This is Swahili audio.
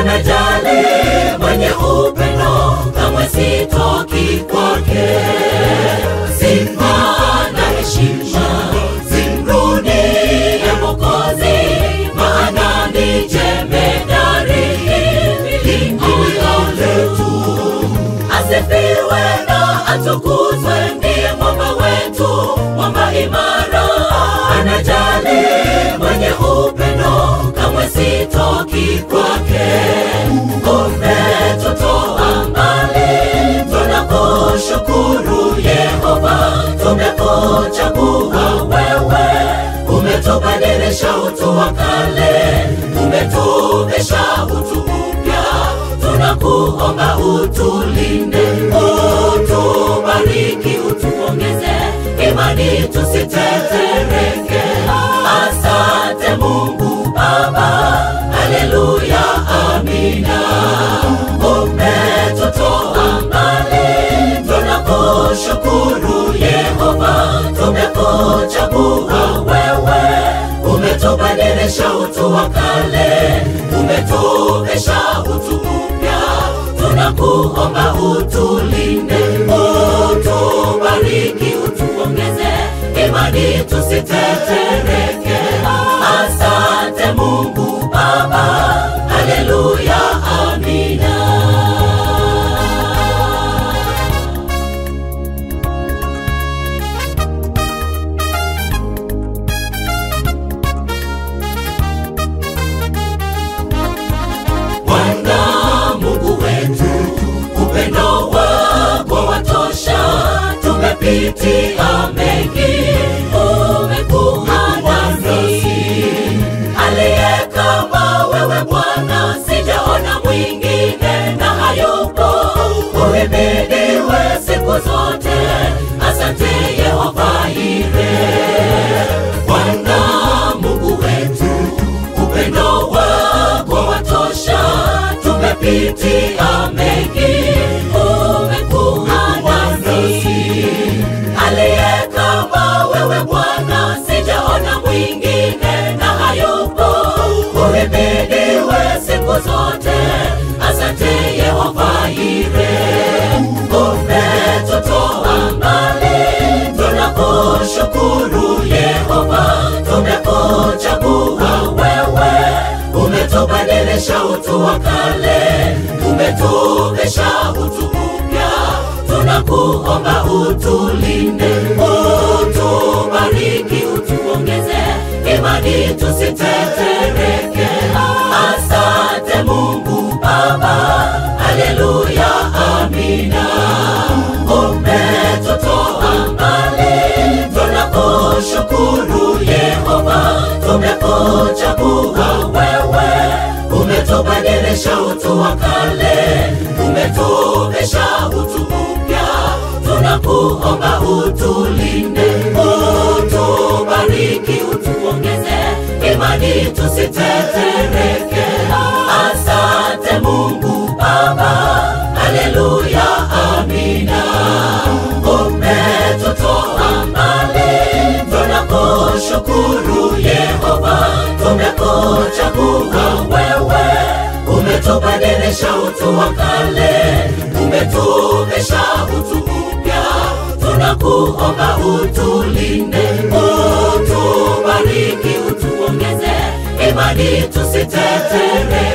anajali, mwenye upendo, kamwe sitoki kwake. Sifa na heshima zimrudie Mwokozi, maana ni jemedari ingilio letu. Asifiwe na atukuzwe, ndiye mwamba wetu, mwamba imara. Anajali, mwenye upendo, kamwe sitoki kwake. Umetutoa mbali, tunakushukuru Yehova. Tumekuchagua wewe, umetubadilisha utu wa kale, umetuvisha utu upya. Tunakuomba utulinde, utubariki, utuongeze imani, tusitetereke. Asante Mungu Baba, haleluya, amina. Umetutoa mbali, tunakushukuru Yehova. Tumekuchagua wewe, umetubadilisha utu wa kale, umetuvisha utu upya. Tunakuomba utulinde, utubariki, utuongeze imani, tusitetereke. Asante Mungu Baba, haleluya, amina. Bwana Mungu wetu, upendo wako watosha. Tumepitia mengi, umekuwa nasi. Aliye kama wewe Bwana, sijaona mwingine na hayupo. Uhimidiwe siku zote, asante Yehova Yire. Bwana Mungu wetu, upendo wako watosha. Tumepitia mengi, umekuwa nasi. Aliye kama wewe Bwana, sijaona mwingine na hayupo. Uhimidiwe siku zote, asante Yehova Yire. Umetutoa mbali, tunakushukuru Yehova. Tumekuchagua wewe, umetubadilisha utu wa kale, umetuvisha utu upya. Tunakuomba utulinde, utubariki, utuongeze imani, tusitetereke. Asante Mungu Baba, haleluya, amina. Umetutoa mbali, tunakushukuru Yehova. Tumekuchagua wewe, umetubadilisha utu wa kale, umetuvisha utu upya. Tunakuomba utulinde, utubariki, utuongeze imani, tusitetereke. Asante Mungu Baba, haleluya, amina. Umetutoa mbali, tunakushukuru Yehova. Tumekuchagua wewe, umetubadilisha utu wa kale, umetuvisha utu upya. Tunakuomba utulinde, utubariki, utuongeze imani, tusitetereke.